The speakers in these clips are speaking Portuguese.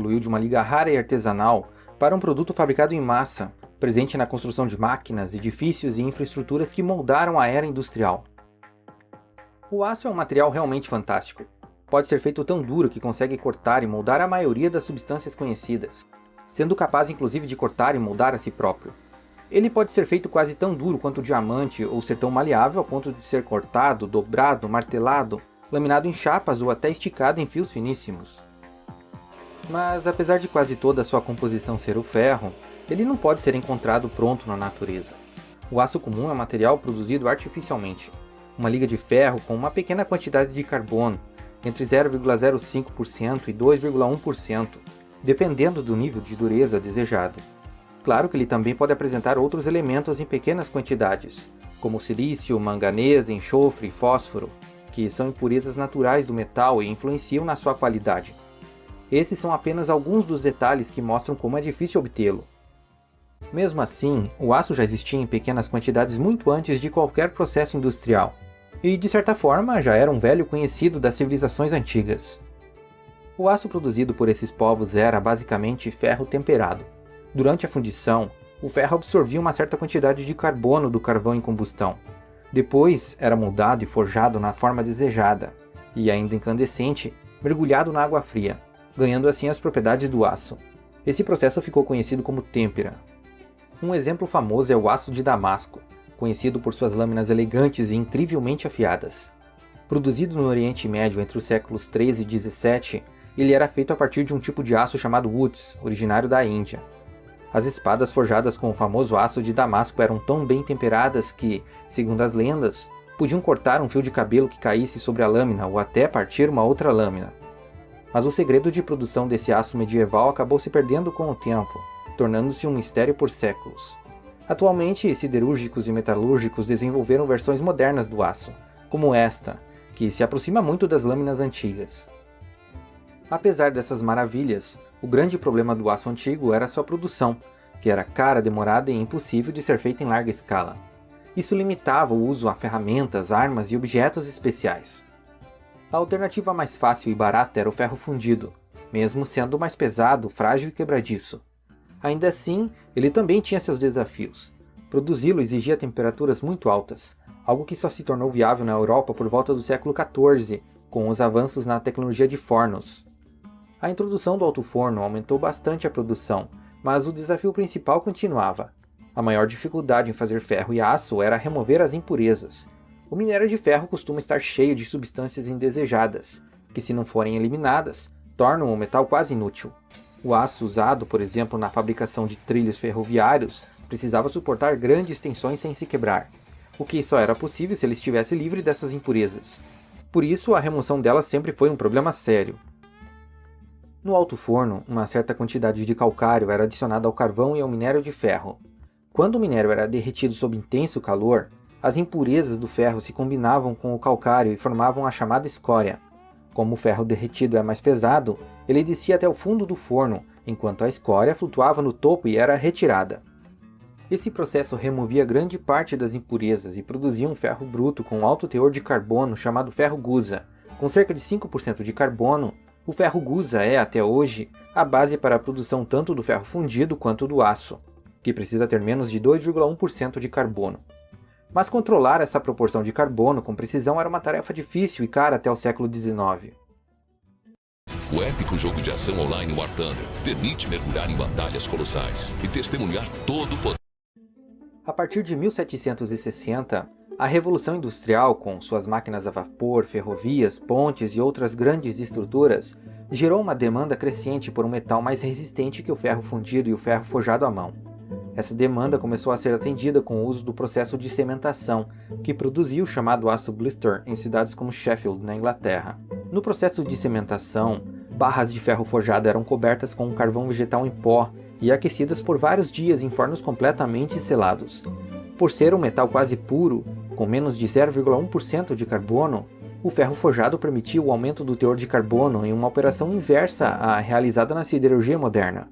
evoluiu de uma liga rara e artesanal para um produto fabricado em massa, presente na construção de máquinas, edifícios e infraestruturas que moldaram a era industrial. O aço é um material realmente fantástico. Pode ser feito tão duro que consegue cortar e moldar a maioria das substâncias conhecidas, sendo capaz inclusive de cortar e moldar a si próprio. Ele pode ser feito quase tão duro quanto o diamante ou ser tão maleável a ponto de ser cortado, dobrado, martelado, laminado em chapas ou até esticado em fios finíssimos. Mas apesar de quase toda a sua composição ser o ferro, ele não pode ser encontrado pronto na natureza. O aço comum é um material produzido artificialmente, uma liga de ferro com uma pequena quantidade de carbono, entre 0,05% e 2,1%, dependendo do nível de dureza desejado. Claro que ele também pode apresentar outros elementos em pequenas quantidades, como silício, manganês, enxofre e fósforo, que são impurezas naturais do metal e influenciam na sua qualidade. Esses são apenas alguns dos detalhes que mostram como é difícil obtê-lo. Mesmo assim, o aço já existia em pequenas quantidades muito antes de qualquer processo industrial, e de certa forma já era um velho conhecido das civilizações antigas. O aço produzido por esses povos era basicamente ferro temperado. Durante a fundição, o ferro absorvia uma certa quantidade de carbono do carvão em combustão. Depois, era moldado e forjado na forma desejada, e ainda incandescente, mergulhado na água fria, ganhando assim as propriedades do aço. Esse processo ficou conhecido como têmpera. Um exemplo famoso é o aço de Damasco, conhecido por suas lâminas elegantes e incrivelmente afiadas. Produzido no Oriente Médio entre os séculos 13 e 17, ele era feito a partir de um tipo de aço chamado woods, originário da Índia. As espadas forjadas com o famoso aço de Damasco eram tão bem temperadas que, segundo as lendas, podiam cortar um fio de cabelo que caísse sobre a lâmina ou até partir uma outra lâmina. Mas o segredo de produção desse aço medieval acabou se perdendo com o tempo, tornando-se um mistério por séculos. Atualmente, siderúrgicos e metalúrgicos desenvolveram versões modernas do aço, como esta, que se aproxima muito das lâminas antigas. Apesar dessas maravilhas, o grande problema do aço antigo era sua produção, que era cara, demorada e impossível de ser feita em larga escala. Isso limitava o uso a ferramentas, armas e objetos especiais. A alternativa mais fácil e barata era o ferro fundido, mesmo sendo mais pesado, frágil e quebradiço. Ainda assim, ele também tinha seus desafios. Produzi-lo exigia temperaturas muito altas, algo que só se tornou viável na Europa por volta do século XIV, com os avanços na tecnologia de fornos. A introdução do alto-forno aumentou bastante a produção, mas o desafio principal continuava. A maior dificuldade em fazer ferro e aço era remover as impurezas. O minério de ferro costuma estar cheio de substâncias indesejadas, que, se não forem eliminadas, tornam o metal quase inútil. O aço usado, por exemplo, na fabricação de trilhos ferroviários, precisava suportar grandes tensões sem se quebrar, o que só era possível se ele estivesse livre dessas impurezas. Por isso, a remoção delas sempre foi um problema sério. No alto forno, uma certa quantidade de calcário era adicionada ao carvão e ao minério de ferro. Quando o minério era derretido sob intenso calor, as impurezas do ferro se combinavam com o calcário e formavam a chamada escória. Como o ferro derretido é mais pesado, ele descia até o fundo do forno, enquanto a escória flutuava no topo e era retirada. Esse processo removia grande parte das impurezas e produzia um ferro bruto com alto teor de carbono chamado ferro gusa. Com cerca de 5% de carbono, o ferro gusa é, até hoje, a base para a produção tanto do ferro fundido quanto do aço, que precisa ter menos de 2,1% de carbono. Mas controlar essa proporção de carbono com precisão era uma tarefa difícil e cara até o século XIX. O épico jogo de ação online War Thunder permite mergulhar em batalhas colossais e testemunhar todo o poder. A partir de 1760, a Revolução Industrial, com suas máquinas a vapor, ferrovias, pontes e outras grandes estruturas, gerou uma demanda crescente por um metal mais resistente que o ferro fundido e o ferro forjado à mão. Essa demanda começou a ser atendida com o uso do processo de cementação, que produziu o chamado aço blister em cidades como Sheffield, na Inglaterra. No processo de cementação, barras de ferro forjado eram cobertas com um carvão vegetal em pó e aquecidas por vários dias em fornos completamente selados. Por ser um metal quase puro, com menos de 0,1% de carbono, o ferro forjado permitia o aumento do teor de carbono em uma operação inversa à realizada na siderurgia moderna.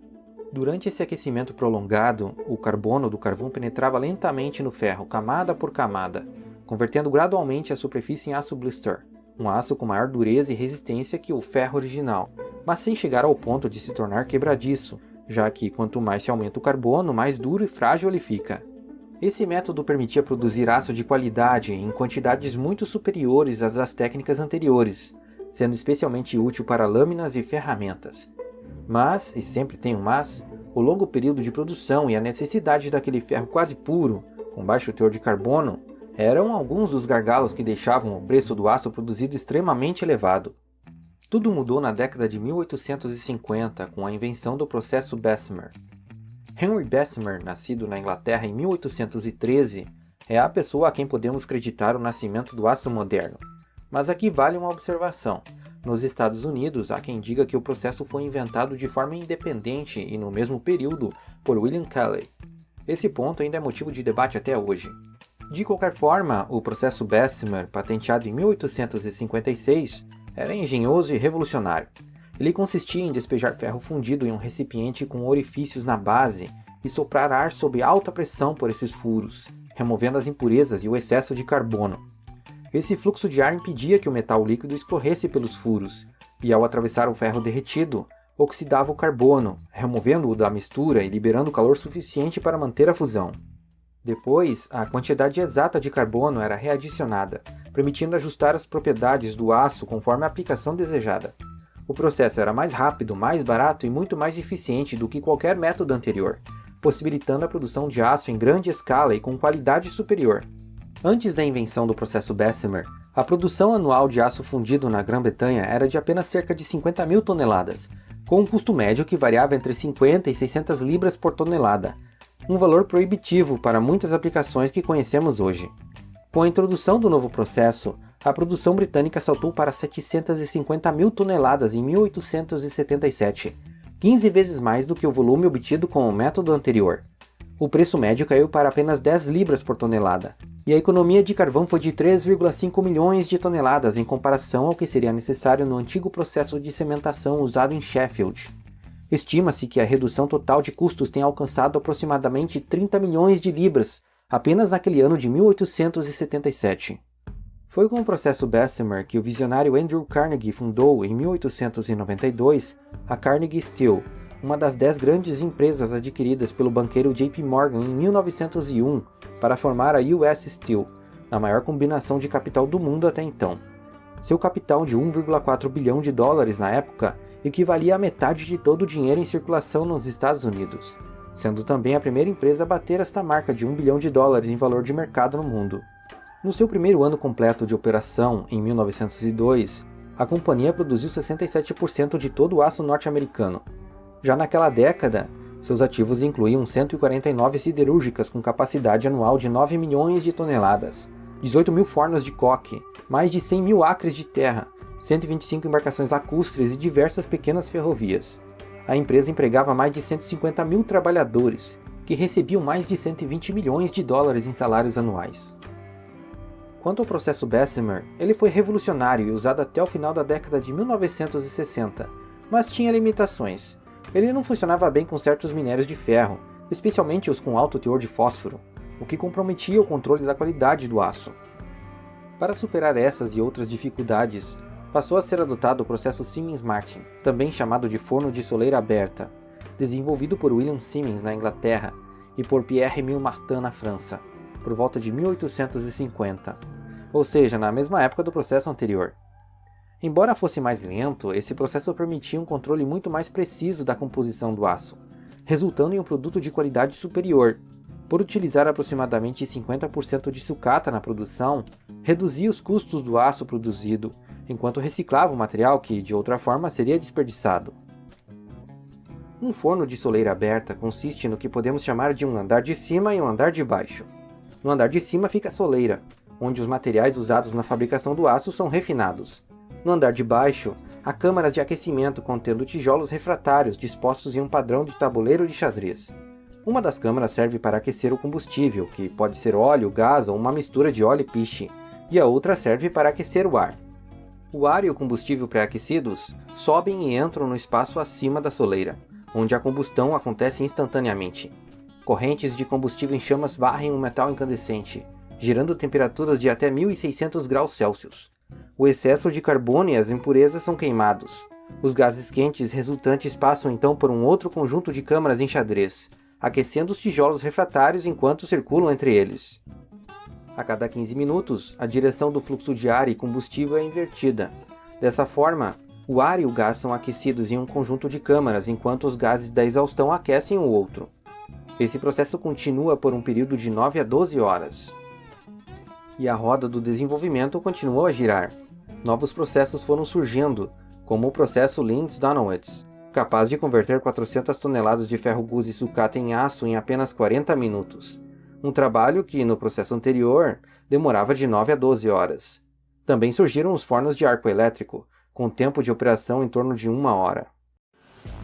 Durante esse aquecimento prolongado, o carbono do carvão penetrava lentamente no ferro, camada por camada, convertendo gradualmente a superfície em aço blister. um aço com maior dureza e resistência que o ferro original, mas sem chegar ao ponto de se tornar quebradiço, já que quanto mais se aumenta o carbono, mais duro e frágil ele fica. Esse método permitia produzir aço de qualidade em quantidades muito superiores às das técnicas anteriores, sendo especialmente útil para lâminas e ferramentas. Mas, e sempre tem um mas, o longo período de produção e a necessidade daquele ferro quase puro, com baixo teor de carbono, eram alguns dos gargalos que deixavam o preço do aço produzido extremamente elevado. Tudo mudou na década de 1850 com a invenção do processo Bessemer. Henry Bessemer, nascido na Inglaterra em 1813, é a pessoa a quem podemos acreditar o nascimento do aço moderno. Mas aqui vale uma observação. Nos Estados Unidos, há quem diga que o processo foi inventado de forma independente e no mesmo período por William Kelley. Esse ponto ainda é motivo de debate até hoje. De qualquer forma, o processo Bessemer, patenteado em 1856, era engenhoso e revolucionário. Ele consistia em despejar ferro fundido em um recipiente com orifícios na base e soprar ar sob alta pressão por esses furos, removendo as impurezas e o excesso de carbono. Esse fluxo de ar impedia que o metal líquido escorresse pelos furos, e ao atravessar o ferro derretido, oxidava o carbono, removendo-o da mistura e liberando calor suficiente para manter a fusão. Depois, a quantidade exata de carbono era readicionada, permitindo ajustar as propriedades do aço conforme a aplicação desejada. O processo era mais rápido, mais barato e muito mais eficiente do que qualquer método anterior, possibilitando a produção de aço em grande escala e com qualidade superior. Antes da invenção do processo Bessemer, a produção anual de aço fundido na Grã-Bretanha era de apenas cerca de 50 mil toneladas, com um custo médio que variava entre 50 e 600 libras por tonelada, um valor proibitivo para muitas aplicações que conhecemos hoje. Com a introdução do novo processo, a produção britânica saltou para 750 mil toneladas em 1877, 15 vezes mais do que o volume obtido com o método anterior. O preço médio caiu para apenas 10 libras por tonelada, e a economia de carvão foi de 3,5 milhões de toneladas em comparação ao que seria necessário no antigo processo de cimentação usado em Sheffield. Estima-se que a redução total de custos tenha alcançado aproximadamente 30 milhões de libras apenas naquele ano de 1877. Foi com o processo Bessemer que o visionário Andrew Carnegie fundou, em 1892, a Carnegie Steel, uma das 10 grandes empresas adquiridas pelo banqueiro JP Morgan em 1901 para formar a US Steel, a maior combinação de capital do mundo até então. Seu capital de 1,4 bilhão de dólares na época equivalia a metade de todo o dinheiro em circulação nos Estados Unidos, sendo também a primeira empresa a bater esta marca de 1 bilhão de dólares em valor de mercado no mundo. No seu primeiro ano completo de operação, em 1902, a companhia produziu 67% de todo o aço norte-americano. Já naquela década, seus ativos incluíam 149 siderúrgicas com capacidade anual de 9 milhões de toneladas, 18 mil fornos de coque, mais de 100 mil acres de terra, 125 embarcações lacustres e diversas pequenas ferrovias. A empresa empregava mais de 150 mil trabalhadores, que recebiam mais de 120 milhões de dólares em salários anuais. Quanto ao processo Bessemer, ele foi revolucionário e usado até o final da década de 1960, mas tinha limitações. Ele não funcionava bem com certos minérios de ferro, especialmente os com alto teor de fósforo, o que comprometia o controle da qualidade do aço. Para superar essas e outras dificuldades, passou a ser adotado o processo Siemens-Martin, também chamado de forno de soleira aberta, desenvolvido por William Siemens na Inglaterra e por Pierre-Emile Martin na França, por volta de 1850, ou seja, na mesma época do processo anterior. Embora fosse mais lento, esse processo permitia um controle muito mais preciso da composição do aço, resultando em um produto de qualidade superior. Por utilizar aproximadamente 50% de sucata na produção, reduzia os custos do aço produzido, enquanto reciclava o material que, de outra forma, seria desperdiçado. Um forno de soleira aberta consiste no que podemos chamar de um andar de cima e um andar de baixo. No andar de cima fica a soleira, onde os materiais usados na fabricação do aço são refinados. No andar de baixo, há câmaras de aquecimento contendo tijolos refratários dispostos em um padrão de tabuleiro de xadrez. Uma das câmaras serve para aquecer o combustível, que pode ser óleo, gás ou uma mistura de óleo e piche, e a outra serve para aquecer o ar. O ar e o combustível pré-aquecidos sobem e entram no espaço acima da soleira, onde a combustão acontece instantaneamente. Correntes de combustível em chamas varrem o metal incandescente, gerando temperaturas de até 1600 graus Celsius. O excesso de carbono e as impurezas são queimados. Os gases quentes resultantes passam então por um outro conjunto de câmaras em xadrez, aquecendo os tijolos refratários enquanto circulam entre eles. A cada 15 minutos, a direção do fluxo de ar e combustível é invertida. Dessa forma, o ar e o gás são aquecidos em um conjunto de câmaras enquanto os gases da exaustão aquecem o outro. Esse processo continua por um período de 9 a 12 horas. E a roda do desenvolvimento continuou a girar. Novos processos foram surgindo, como o processo Linz-Donowitz, capaz de converter 400 toneladas de ferro gusi sucata em aço em apenas 40 minutos. Um trabalho que, no processo anterior, demorava de 9 a 12 horas. Também surgiram os fornos de arco elétrico, com tempo de operação em torno de 1 hora.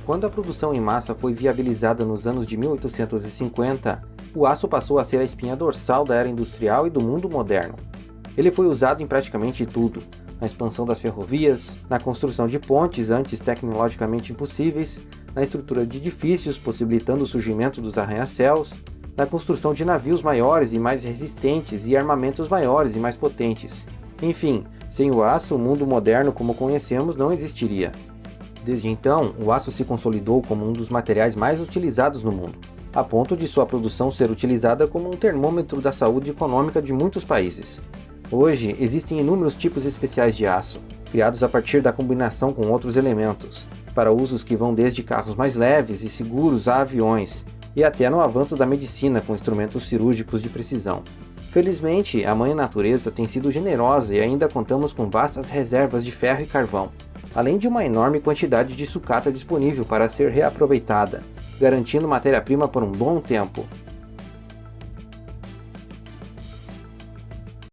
Quando a produção em massa foi viabilizada nos anos de 1850, o aço passou a ser a espinha dorsal da era industrial e do mundo moderno. Ele foi usado em praticamente tudo, na expansão das ferrovias, na construção de pontes antes tecnologicamente impossíveis, na estrutura de edifícios possibilitando o surgimento dos arranha-céus, na construção de navios maiores e mais resistentes e armamentos maiores e mais potentes. Enfim, sem o aço, o mundo moderno como conhecemos não existiria. Desde então, o aço se consolidou como um dos materiais mais utilizados no mundo, a ponto de sua produção ser utilizada como um termômetro da saúde econômica de muitos países. Hoje, existem inúmeros tipos especiais de aço, criados a partir da combinação com outros elementos, para usos que vão desde carros mais leves e seguros a aviões, e até no avanço da medicina com instrumentos cirúrgicos de precisão. Felizmente, a Mãe Natureza tem sido generosa e ainda contamos com vastas reservas de ferro e carvão, além de uma enorme quantidade de sucata disponível para ser reaproveitada, garantindo matéria-prima por um bom tempo.